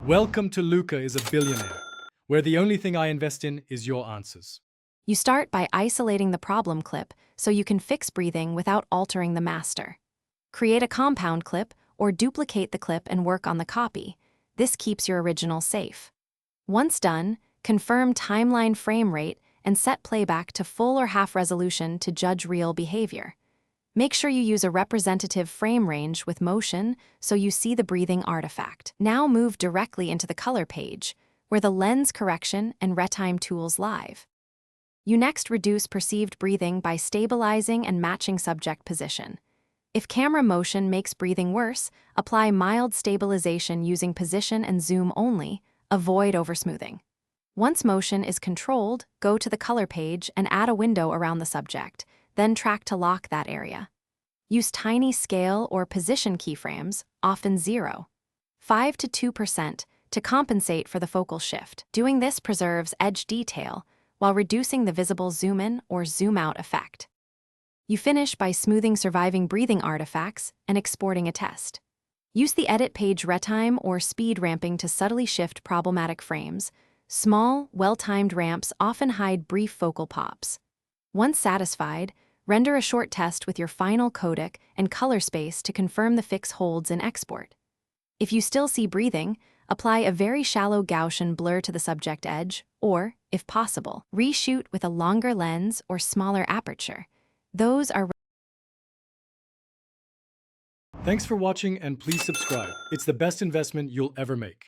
Welcome to Luca is a Billionaire, where the only thing I invest in is your answers. You start by isolating the problem clip so you can fix breathing without altering the master. Create a compound clip or duplicate the clip and work on the copy. This keeps your original safe. Once done, confirm timeline frame rate and set playback to full or half resolution to judge real behavior. Make sure you use a representative frame range with motion so you see the breathing artifact. Now move directly into the color page, where the lens correction and retime tools live. You next reduce perceived breathing by stabilizing and matching subject position. If camera motion makes breathing worse, apply mild stabilization using position and zoom only. Avoid oversmoothing. Once motion is controlled, go to the color page and add a window around the subject, then track to lock that area. Use tiny scale or position keyframes, often 0.5 to 2%, to compensate for the focal shift. Doing this preserves edge detail while reducing the visible zoom-in or zoom-out effect. You finish by smoothing surviving breathing artifacts and exporting a test. Use the edit page retime or speed ramping to subtly shift problematic frames. Small, well-timed ramps often hide brief focal pops. Once satisfied, render a short test with your final codec and color space to confirm the fix holds in export. If you still see breathing, apply a very shallow Gaussian blur to the subject edge, or, if possible, reshoot with a longer lens or smaller aperture. Those are Thanks for watching and please subscribe. It's the best investment you'll ever make.